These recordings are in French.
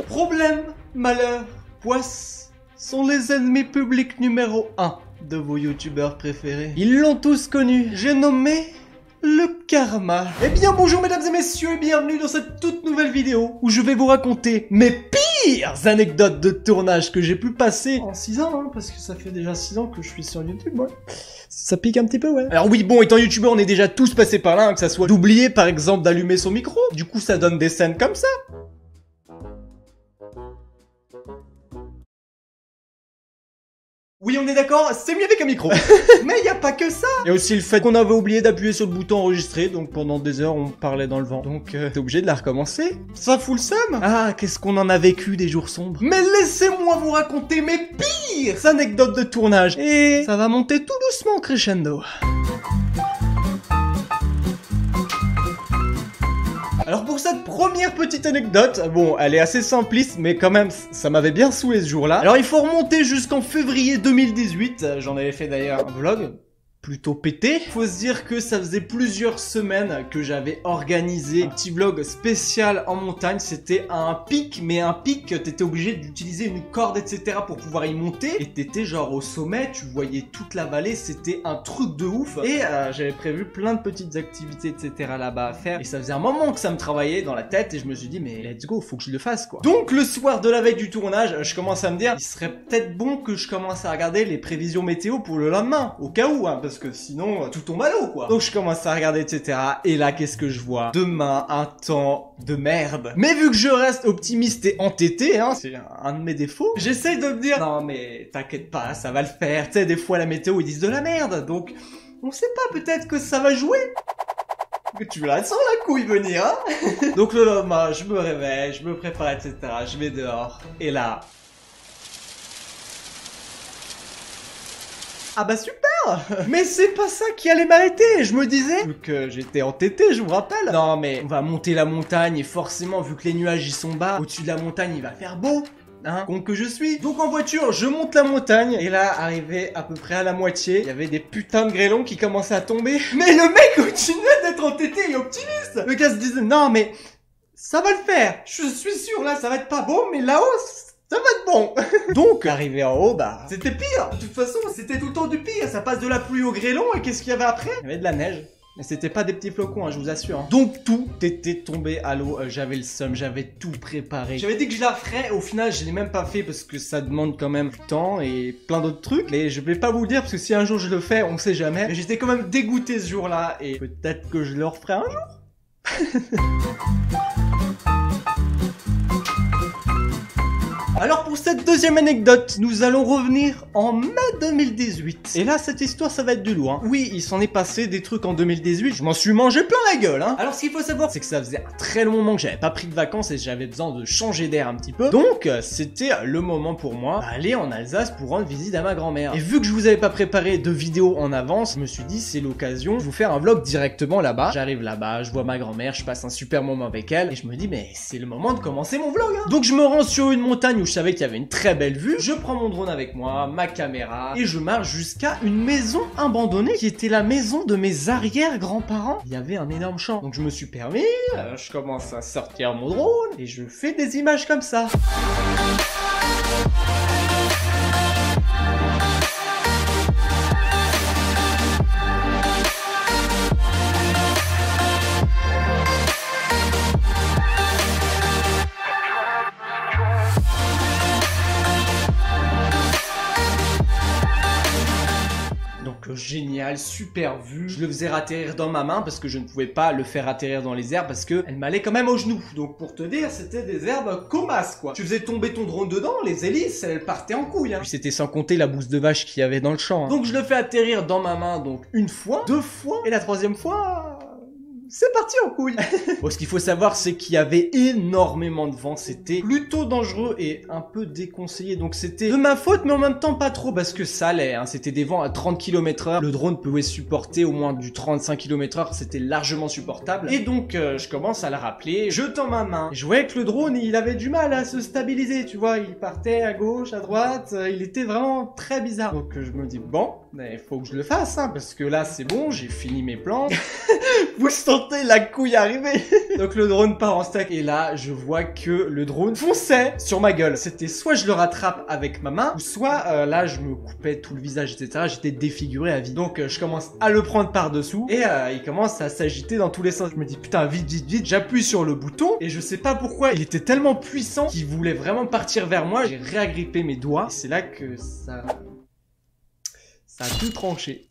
Problème, malheur, poisse sont les ennemis publics numéro 1 de vos youtubeurs préférés. Ils l'ont tous connu. J'ai nommé le karma. Eh bien bonjour mesdames et messieurs et bienvenue dans cette toute nouvelle vidéo où je vais vous raconter mes pires anecdotes de tournage que j'ai pu passer en 6 ans, hein, parce que ça fait déjà 6 ans que je suis sur YouTube, ouais. Ça pique un petit peu, ouais. Alors oui, bon, étant youtubeur, on est déjà tous passés par là, hein, que ça soit d'oublier par exemple d'allumer son micro. Du coup, ça donne des scènes comme ça. Oui, on est d'accord, c'est mieux avec un micro. Mais y a pas que ça. Il y a aussi le fait qu'on avait oublié d'appuyer sur le bouton enregistrer, donc pendant des heures on parlait dans le vent. Donc t'es obligé de la recommencer. Ça fout le seum. Ah, qu'est-ce qu'on en a vécu des jours sombres. Mais laissez-moi vous raconter mes pires anecdotes de tournage. Et ça va monter tout doucement crescendo. Alors pour cette première petite anecdote, bon, elle est assez simpliste, mais quand même, ça m'avait bien saoulé ce jour-là. Alors il faut remonter jusqu'en février 2018, j'en avais fait d'ailleurs un vlog plutôt pété. Faut se dire que ça faisait plusieurs semaines que j'avais organisé un petit vlog spécial en montagne. C'était un pic, mais un pic, t'étais obligé d'utiliser une corde, etc. pour pouvoir y monter. Et t'étais genre au sommet, tu voyais toute la vallée, c'était un truc de ouf. Et j'avais prévu plein de petites activités, etc. là-bas à faire. Et ça faisait un moment que ça me travaillait dans la tête et je me suis dit, mais let's go, faut que je le fasse, quoi. Donc le soir de la veille du tournage, je commence à me dire, il serait peut-être bon que je commence à regarder les prévisions météo pour le lendemain, au cas où, hein, parce que sinon tout tombe à l'eau, quoi. Donc je commence à regarder, etc. Et là, qu'est-ce que je vois? Demain, un temps de merde. Mais vu que je reste optimiste et entêté, hein, c'est un de mes défauts, j'essaye de me dire, non mais t'inquiète pas, ça va le faire. Tu sais, des fois la météo ils disent de la merde, donc on sait pas, peut-être que ça va jouer. Que tu la sens la couille venir, hein. Donc le lendemain, je me réveille, je me prépare, etc. Je vais dehors, et là... Ah bah super. Mais c'est pas ça qui allait m'arrêter. Je me disais, vu que j'étais entêté, je vous rappelle. Non mais on va monter la montagne et forcément vu que les nuages ils sont bas, au-dessus de la montagne il va faire beau. Hein, con que je suis. Donc en voiture, je monte la montagne. Et là, arrivé à peu près à la moitié, il y avait des putains de grêlons qui commençaient à tomber. Mais le mec continuait d'être entêté et optimiste. Le gars se disait, non mais ça va le faire. Je suis sûr là, ça va être pas beau, mais là-haut... ça va être bon. Donc, arrivé en haut, bah, c'était pire. De toute façon, c'était tout le temps du pire. Ça passe de la pluie au grêlon, et qu'est-ce qu'il y avait après? Il y avait de la neige. Mais c'était pas des petits flocons, hein, je vous assure. Hein. Donc, tout était tombé à l'eau. J'avais le seum, j'avais tout préparé. J'avais dit que je la ferais. Au final, je l'ai même pas fait parce que ça demande quand même du temps et plein d'autres trucs. Mais je vais pas vous le dire parce que si un jour je le fais, on sait jamais. Mais j'étais quand même dégoûté ce jour-là et peut-être que je le referai un jour. Alors pour cette deuxième anecdote, nous allons revenir en mai 2018. Et là, cette histoire, ça va être du lourd. Hein. Oui, il s'en est passé des trucs en 2018, je m'en suis mangé plein la gueule. Hein. Alors ce qu'il faut savoir, c'est que ça faisait un très long moment que j'avais pas pris de vacances et j'avais besoin de changer d'air un petit peu. Donc, c'était le moment pour moi d'aller en Alsace pour rendre visite à ma grand-mère. Et vu que je vous avais pas préparé de vidéo en avance, je me suis dit, c'est l'occasion de vous faire un vlog directement là-bas. J'arrive là-bas, je vois ma grand-mère, je passe un super moment avec elle et je me dis, mais c'est le moment de commencer mon vlog. Hein. Donc je me rends sur une montagne où je savais qu'il y avait une très belle vue. Je prends mon drone avec moi, ma caméra, et je marche jusqu'à une maison abandonnée qui était la maison de mes arrière-grands-parents. Il y avait un énorme champ. Donc je me suis permis, je commence à sortir mon drone et je fais des images comme ça. Génial, super vue. Je le faisais atterrir dans ma main parce que je ne pouvais pas le faire atterrir dans les herbes parce que elle m'allait quand même aux genoux. Donc pour te dire, c'était des herbes comasses quoi. Tu faisais tomber ton drone dedans, les hélices, elles partaient en couille. Hein. Puis c'était sans compter la bouse de vache qu'il y avait dans le champ. Hein. Donc je le fais atterrir dans ma main donc une fois, deux fois et la troisième fois... c'est parti en couille. Bon, ce qu'il faut savoir, c'est qu'il y avait énormément de vent. C'était plutôt dangereux et un peu déconseillé. Donc c'était de ma faute, mais en même temps pas trop parce que ça allait. Hein. C'était des vents à 30 km/h. Le drone pouvait supporter au moins du 35 km/h. C'était largement supportable. Et donc, je commence à la rappeler. Je tends ma main. Je voyais que le drone, il avait du mal à se stabiliser. Tu vois, il partait à gauche, à droite. Il était vraiment très bizarre. Donc je me dis, bon, Mais faut que je le fasse, hein, parce que là c'est bon, j'ai fini mes plans. Vous sentez la couille arriver. Donc le drone part en stack et là je vois que le drone fonçait sur ma gueule. C'était soit je le rattrape avec ma main, ou soit là je me coupais tout le visage, etc. J'étais défiguré à vie. Donc je commence à le prendre par dessous et il commence à s'agiter dans tous les sens. Je me dis putain vite vite vite, j'appuie sur le bouton et je sais pas pourquoi il était tellement puissant qu'il voulait vraiment partir vers moi. J'ai réagrippé mes doigts et c'est là que ça a tout tranché.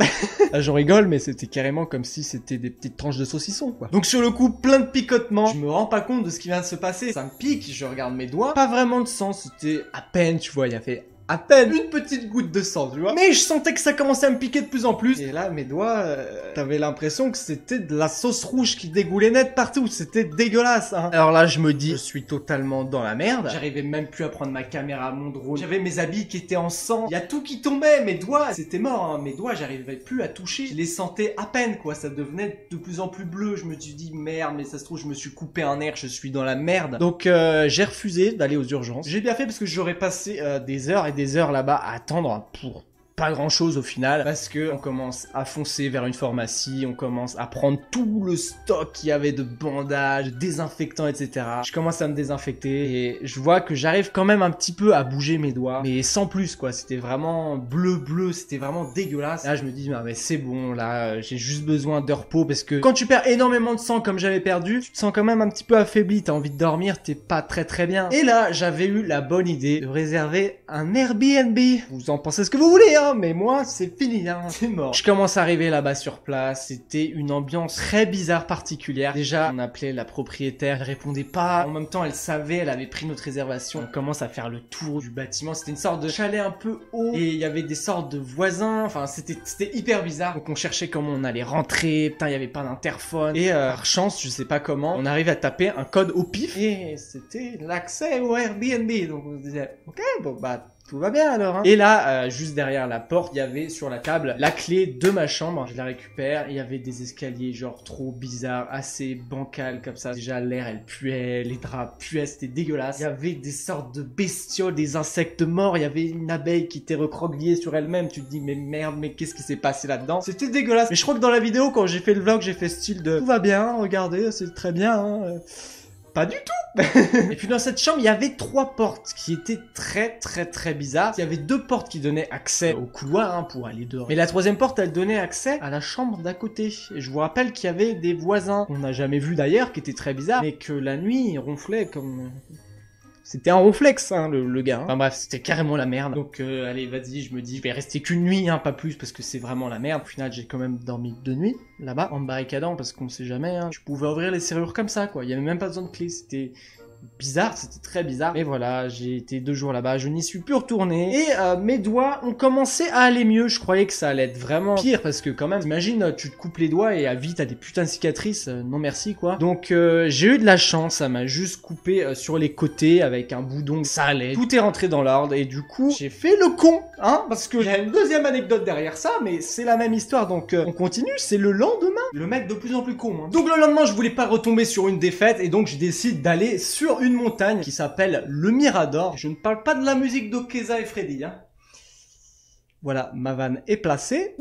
Là, j'en rigole, mais c'était carrément comme si c'était des petites tranches de saucisson, quoi. Donc sur le coup, plein de picotements. Je me rends pas compte de ce qui vient de se passer. Ça me pique, je regarde mes doigts. Pas vraiment de sang, c'était à peine, tu vois, il y avait à peine une petite goutte de sang, tu vois. Mais je sentais que ça commençait à me piquer de plus en plus. Et là, mes doigts, t'avais l'impression que c'était de la sauce rouge qui dégoulait net partout. C'était dégueulasse, hein. Alors là, je me dis, je suis totalement dans la merde. J'arrivais même plus à prendre ma caméra, mon drone. J'avais mes habits qui étaient en sang. Il y a tout qui tombait. Mes doigts, c'était mort, hein. Mes doigts, j'arrivais plus à toucher. Je les sentais à peine, quoi. Ça devenait de plus en plus bleu. Je me suis dit, merde, mais ça se trouve, je me suis coupé un nerf. Je suis dans la merde. Donc, j'ai refusé d'aller aux urgences. J'ai bien fait parce que j'aurais passé des heures et des heures là-bas à attendre pour pas grand chose au final, parce que on commence à foncer vers une pharmacie, on commence à prendre tout le stock qu'il y avait de bandages, désinfectants, etc. Je commence à me désinfecter et je vois que j'arrive quand même un petit peu à bouger mes doigts, mais sans plus quoi. C'était vraiment bleu, c'était vraiment dégueulasse. Là je me dis mais c'est bon, là j'ai juste besoin de repos parce que quand tu perds énormément de sang comme j'avais perdu, tu te sens quand même un petit peu affaibli, t'as envie de dormir, t'es pas très bien. Et là j'avais eu la bonne idée de réserver un Airbnb. Vous en pensez ce que vous voulez, hein, mais moi c'est fini, hein, c'est mort. Je commence à arriver là-bas sur place, c'était une ambiance très bizarre, particulière. Déjà on appelait la propriétaire, elle répondait pas, en même temps elle savait, elle avait pris notre réservation. On commence à faire le tour du bâtiment, c'était une sorte de chalet un peu haut et il y avait des sortes de voisins, enfin c'était hyper bizarre. Donc on cherchait comment on allait rentrer, putain il y avait pas d'interphone et par chance, je sais pas comment, on arrive à taper un code au pif et c'était l'accès au Airbnb. Donc on se disait ok bon bah tout va bien alors, hein. Et là, juste derrière la porte, il y avait sur la table la clé de ma chambre. Je la récupère. Il y avait des escaliers genre trop bizarres, assez bancals comme ça. Déjà l'air, elle puait, les draps puaient, c'était dégueulasse. Il y avait des sortes de bestioles, des insectes morts. Il y avait une abeille qui était recroquevillée sur elle-même. Tu te dis mais merde, mais qu'est-ce qui s'est passé là-dedans? C'était dégueulasse. Mais je crois que dans la vidéo, quand j'ai fait le vlog, j'ai fait style de tout va bien, regardez, c'est très bien, hein. Pas du tout. Et puis dans cette chambre, il y avait 3 portes qui étaient très bizarres. Il y avait 2 portes qui donnaient accès au couloir, hein, pour aller dehors. Mais la 3e porte, elle donnait accès à la chambre d'à côté. Et je vous rappelle qu'il y avait des voisins qu'on n'a jamais vus d'ailleurs, qui étaient très bizarres, mais que la nuit, ils ronflaient comme... C'était un ronflex, hein, le gars. Hein. Enfin bref, c'était carrément la merde. Donc allez, vas-y, je me dis, je vais rester qu'une nuit, hein, pas plus, parce que c'est vraiment la merde. Au final, j'ai quand même dormi 2 nuits, là-bas, en me barricadant, parce qu'on sait jamais, hein. Je pouvais ouvrir les serrures comme ça, quoi. Il y avait même pas besoin de clé, c'était... bizarre, c'était très bizarre. Et voilà, j'ai été 2 jours là-bas, je n'y suis plus retourné. Et mes doigts ont commencé à aller mieux. Je croyais que ça allait être vraiment pire parce que quand même, t'imagines, tu te coupes les doigts et à vie t'as des putains de cicatrices. Non merci quoi. Donc j'ai eu de la chance, ça m'a juste coupé sur les côtés avec un boudon. Ça allait. Tout est rentré dans l'ordre et du coup, j'ai fait le con, hein, parce que il y a une deuxième anecdote derrière ça, mais c'est la même histoire. Donc on continue, c'est le lendemain. Le mec de plus en plus con, hein. Donc le lendemain, je voulais pas retomber sur une défaite et donc je décide d'aller sur une montagne qui s'appelle le Mirador. Je ne parle pas de la musique d'Okeza et Freddy, hein. Voilà, ma vanne est placée.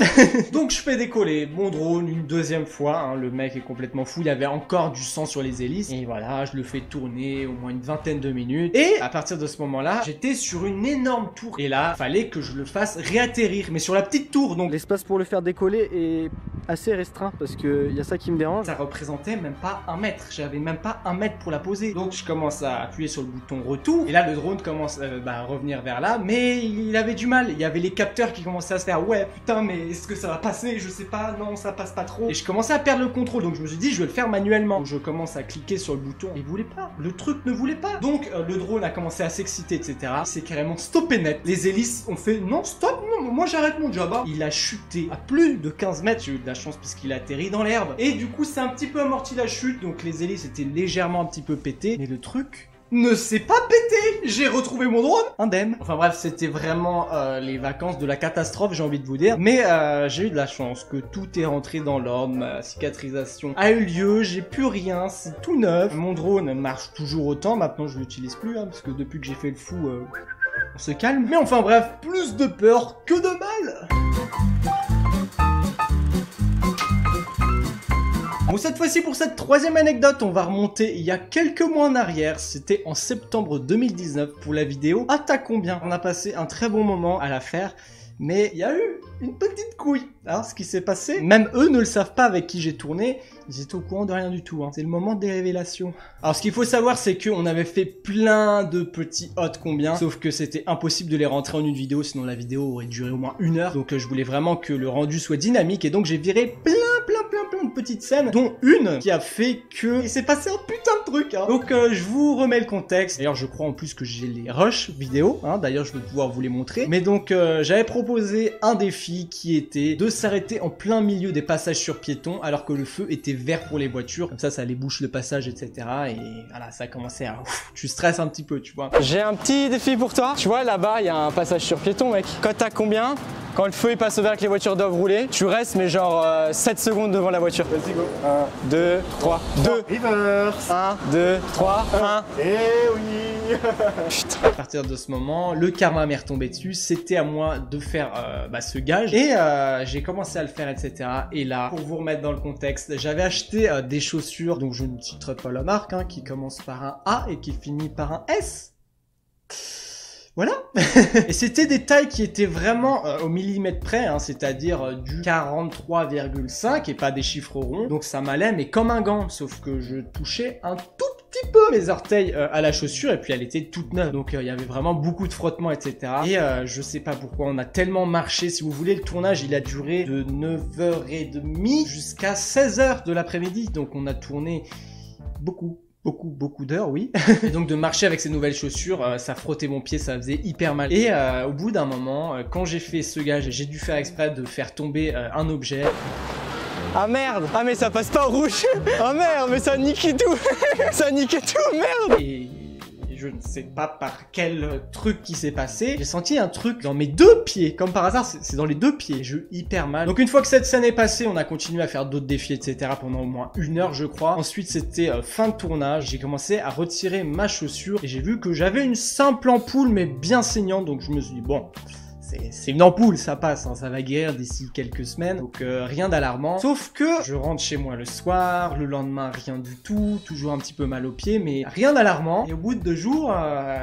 Donc je fais décoller mon drone une 2e fois, hein. Le mec est complètement fou, il y avait encore du sang sur les hélices. Et voilà, je le fais tourner au moins une 20aine de minutes. Et à partir de ce moment-là, j'étais sur une énorme tour. Et là, fallait que je le fasse réatterrir, mais sur la petite tour. Donc l'espace pour le faire décoller est assez restreint parce que y a ça qui me dérange. Ça représentait même pas 1 mètre, j'avais même pas 1 mètre pour la poser. Donc je commence à appuyer sur le bouton retour. Et là, le drone commence à revenir vers là, mais il avait du mal. Il y avait les capteurs qui commençaient à se faire ouais putain mais est-ce que ça va passer, je sais pas, non ça passe pas trop. Et je commençais à perdre le contrôle, donc je me suis dit je vais le faire manuellement. Donc je commence à cliquer sur le bouton, il voulait pas, le truc ne voulait pas. Donc le drone a commencé à s'exciter, etc. C'est carrément stoppé net. Les hélices ont fait non stop, non, moi j'arrête mon job, hein. Il a chuté à plus de 15 mètres, j'ai eu de la chance puisqu'il a atterri dans l'herbe. Et du coup c'est un petit peu amorti la chute, donc les hélices étaient légèrement un petit peu pétées, mais le truc ne s'est pas pété. J'ai retrouvé mon drone indemne. Enfin bref, c'était vraiment les vacances de la catastrophe, j'ai envie de vous dire. Mais j'ai eu de la chance que tout est rentré dans l'ordre. Ma cicatrisation a eu lieu, j'ai plus rien, c'est tout neuf. Mon drone marche toujours autant. Maintenant je l'utilise plus, hein, parce que depuis que j'ai fait le fou... on se calme. Mais enfin bref, plus de peur que de mal. Bon, cette fois-ci, pour cette troisième anecdote, on va remonter il y a quelques mois en arrière. C'était en septembre 2019 pour la vidéo À ta combien. On a passé un très bon moment à la faire, mais il y a eu une petite couille. Alors, ce qui s'est passé, même eux ne le savent pas avec qui j'ai tourné. Ils étaient au courant de rien du tout. Hein. C'est le moment des révélations. Alors, ce qu'il faut savoir, c'est qu'on avait fait plein de petits hot combien. Sauf que c'était impossible de les rentrer en une vidéo, sinon la vidéo aurait duré au moins 1 heure. Donc, je voulais vraiment que le rendu soit dynamique. Et donc, j'ai viré plein de petites scènes, dont une qui a fait que il s'est passé un putain de truc. Hein. Donc, je vous remets le contexte. D'ailleurs, je crois en plus que j'ai les rushs vidéo. Hein. D'ailleurs, je vais pouvoir vous les montrer. Mais donc, j'avais proposé un défi qui était de s'arrêter en plein milieu des passages sur piétons alors que le feu était vert pour les voitures. Comme ça les bouche le passage, etc. Et voilà, ça a commencé à... tu stresses un petit peu, tu vois. J'ai un petit défi pour toi. Tu vois, là-bas, il y a un passage sur piéton, mec. Quand t'as combien? Quand le feu il passe au vert que les voitures doivent rouler, tu restes mais genre 7 secondes devant la voiture. Vas-y, go. 1, 2, 3, 2. Reverse. 1, 2, 3, 1. Eh oui. Putain. À partir de ce moment, le karma m'est retombé dessus. C'était à moi de faire ce gage. Et j'ai commencé à le faire, etc. Et là, pour vous remettre dans le contexte, j'avais acheté des chaussures, donc je ne citerai pas la marque, hein, qui commence par un A et qui finit par un S. Voilà. Et c'était des tailles qui étaient vraiment au millimètre près, hein, c'est-à-dire du 43,5 et pas des chiffres ronds. Donc ça m'allait, mais comme un gant, sauf que je touchais un tout petit peu mes orteils à la chaussure et puis elle était toute neuve. Donc il y avait vraiment beaucoup de frottements, etc. Et je sais pas pourquoi on a tellement marché. Si vous voulez, le tournage, il a duré de 9h30 jusqu'à 16h de l'après-midi. Donc on a tourné beaucoup d'heures, oui. Et donc de marcher avec ces nouvelles chaussures, ça frottait mon pied, ça faisait hyper mal. Et au bout d'un moment, quand j'ai fait ce gage, j'ai dû faire exprès de faire tomber un objet. Ah merde. Ah mais ça passe pas au rouge. Ah merde, mais ça niquait tout. Ça niquait tout, merde. Et je ne sais pas par quel truc qui s'est passé, j'ai senti un truc dans mes 2 pieds. Comme par hasard, c'est dans les 2 pieds. J'ai eu hyper mal. Donc une fois que cette scène est passée, on a continué à faire d'autres défis, etc. pendant au moins 1 heure, je crois. Ensuite, c'était fin de tournage. J'ai commencé à retirer ma chaussure et j'ai vu que j'avais une simple ampoule, mais bien saignante. Donc je me suis dit, bon... c'est une ampoule, ça passe, hein, ça va guérir d'ici quelques semaines, donc rien d'alarmant. Sauf que je rentre chez moi le soir, le lendemain rien du tout, toujours un petit peu mal aux pieds, mais rien d'alarmant. Et au bout de 2 jours,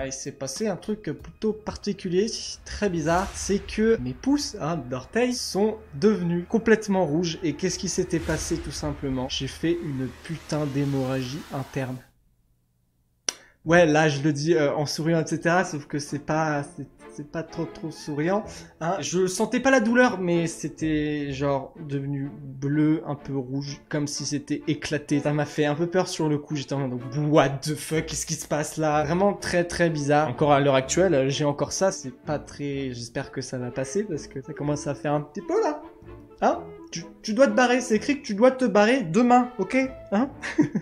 il s'est passé un truc plutôt particulier, très bizarre, c'est que mes pouces d'orteils sont devenus complètement rouges. Et qu'est-ce qui s'était passé tout simplement? J'ai fait une putain d'hémorragie interne. Ouais, là je le dis en souriant, etc. Sauf que c'est pas trop souriant. Hein. Je sentais pas la douleur, mais c'était genre devenu bleu, un peu rouge, comme si c'était éclaté. Ça m'a fait un peu peur sur le coup. J'étais en mode what the fuck, qu'est-ce qui se passe là? Vraiment très bizarre. Encore à l'heure actuelle, j'ai encore ça. C'est pas très... J'espère que ça va passer parce que ça commence à faire un petit peu là. Hein? Tu dois te barrer, c'est écrit que tu dois te barrer demain, ok? Hein?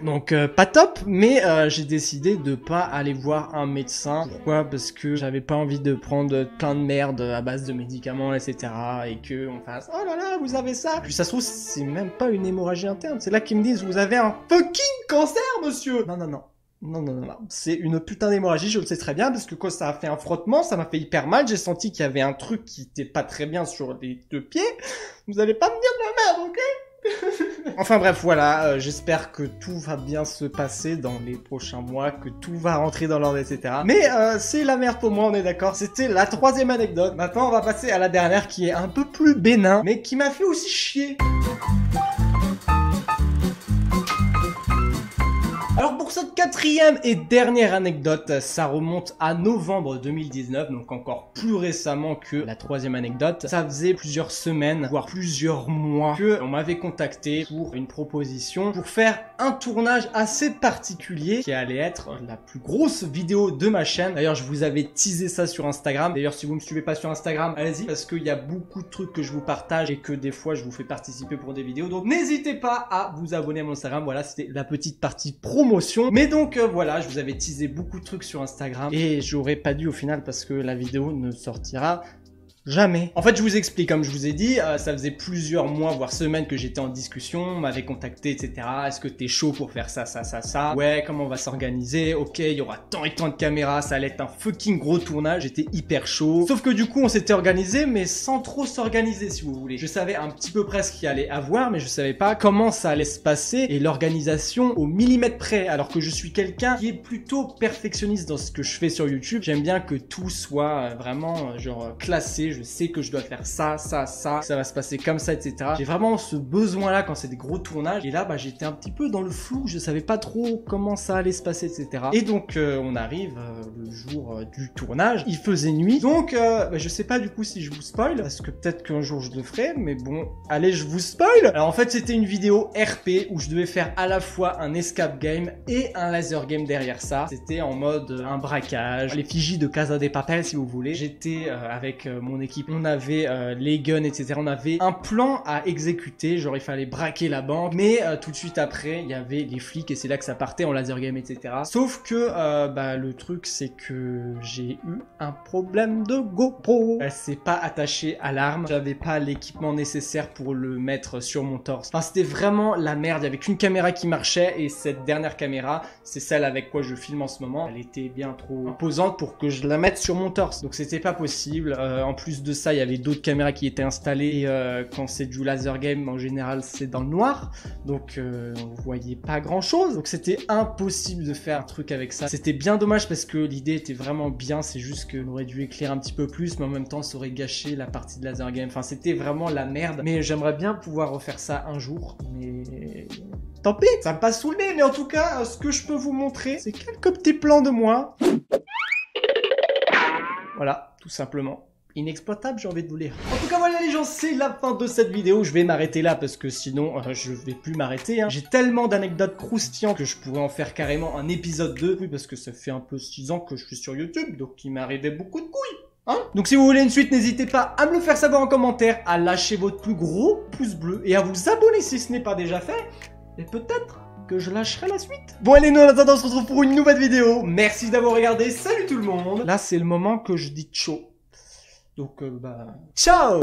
Donc pas top, mais j'ai décidé de pas aller voir un médecin. Pourquoi? Parce que j'avais pas envie de prendre plein de merde à base de médicaments, etc. Et que on fasse oh là là, vous avez ça. Puis ça se trouve, c'est même pas une hémorragie interne. C'est là qu'ils me disent vous avez un fucking cancer, monsieur. Non, c'est une putain d'hémorragie, je le sais très bien, parce que quand ça a fait un frottement, ça m'a fait hyper mal, j'ai senti qu'il y avait un truc qui était pas très bien sur les 2 pieds. Vous allez pas me dire de la merde, ok? Enfin bref, voilà, j'espère que tout va bien se passer dans les prochains mois, que tout va rentrer dans l'ordre, etc. Mais c'est la merde pour moi, on est d'accord. C'était la 3e anecdote. Maintenant, on va passer à la dernière qui est un peu plus bénin, mais qui m'a fait aussi chier. Alors pour cette 4e et dernière anecdote, ça remonte à novembre 2019, donc encore plus récemment que la 3e anecdote. Ça faisait plusieurs semaines, voire plusieurs mois, que on m'avait contacté pour une proposition pour faire un tournage assez particulier qui allait être la plus grosse vidéo de ma chaîne. D'ailleurs, je vous avais teasé ça sur Instagram. D'ailleurs, si vous me suivez pas sur Instagram, allez-y, parce qu'il y a beaucoup de trucs que je vous partage et que des fois je vous fais participer pour des vidéos. Donc n'hésitez pas à vous abonner à mon Instagram. Voilà, c'était la petite partie promotion. Mais donc voilà, je vous avais teasé beaucoup de trucs sur Instagram et j'aurais pas dû au final parce que la vidéo ne sortira Jamais. En fait, je vous explique, comme je vous ai dit, ça faisait plusieurs mois, voire semaines que j'étais en discussion, on m'avait contacté, etc. Est-ce que t'es chaud pour faire ça, ça, ça, ça? Ouais, comment on va s'organiser? Ok, il y aura tant et tant de caméras, ça allait être un fucking gros tournage, j'étais hyper chaud. Sauf que du coup, on s'était organisé, mais sans trop s'organiser, si vous voulez. Je savais un petit peu près ce qu'il allait avoir, mais je savais pas comment ça allait se passer et l'organisation au millimètre près, alors que je suis quelqu'un qui est plutôt perfectionniste dans ce que je fais sur YouTube. J'aime bien que tout soit vraiment, genre, classé. Je sais que je dois faire ça, ça, ça, ça va se passer comme ça, etc. J'ai vraiment ce besoin-là quand c'est des gros tournages. Et là, bah, j'étais un petit peu dans le flou. Je savais pas trop comment ça allait se passer, etc. Et donc, on arrive le jour du tournage. Il faisait nuit. Donc, bah, je sais pas du coup si je vous spoil, parce que peut-être qu'un jour je le ferai. Mais bon, allez, je vous spoil. Alors, en fait, c'était une vidéo RP où je devais faire à la fois un escape game et un laser game derrière ça. C'était en mode un braquage, l'effigie de Casa de Papel, si vous voulez. J'étais avec mon équipe, on avait les guns, etc. On avait un plan à exécuter, genre il fallait braquer la banque, mais tout de suite après, il y avait les flics et c'est là que ça partait en laser game, etc. Sauf que bah, le truc, c'est que j'ai eu un problème de GoPro. Elle s'est pas attachée à l'arme, j'avais pas l'équipement nécessaire pour le mettre sur mon torse. Enfin, c'était vraiment la merde, il y avait qu'une caméra qui marchait et cette dernière caméra, c'est celle avec quoi je filme en ce moment. Elle était bien trop imposante pour que je la mette sur mon torse, donc c'était pas possible. En plus de ça, il y avait d'autres caméras qui étaient installées et quand c'est du laser game, en général, c'est dans le noir. Donc, on voyait pas grand chose. Donc, c'était impossible de faire un truc avec ça. C'était bien dommage parce que l'idée était vraiment bien. C'est juste qu'on aurait dû éclairer un petit peu plus, mais en même temps, ça aurait gâché la partie de laser game. Enfin, c'était vraiment la merde. Mais j'aimerais bien pouvoir refaire ça un jour. Mais tant pis, ça me passe sous le nez. Mais en tout cas, ce que je peux vous montrer, c'est quelques petits plans de moi. Voilà, tout simplement. Inexploitable, j'ai envie de vous lire. En tout cas, voilà les gens, c'est la fin de cette vidéo. Je vais m'arrêter là parce que sinon, je vais plus m'arrêter. J'ai tellement d'anecdotes croustillantes que je pourrais en faire carrément un épisode 2. Oui, parce que ça fait un peu 6 ans que je suis sur YouTube, donc il m'arrivait beaucoup de couilles. Donc si vous voulez une suite, n'hésitez pas à me le faire savoir en commentaire, à lâcher votre plus gros pouce bleu et à vous abonner si ce n'est pas déjà fait. Et peut-être que je lâcherai la suite. Bon allez, nous en attendant, on se retrouve pour une nouvelle vidéo. Merci d'avoir regardé, salut tout le monde. Là, c'est le moment que je dis ciao. Donc, bah... ciao!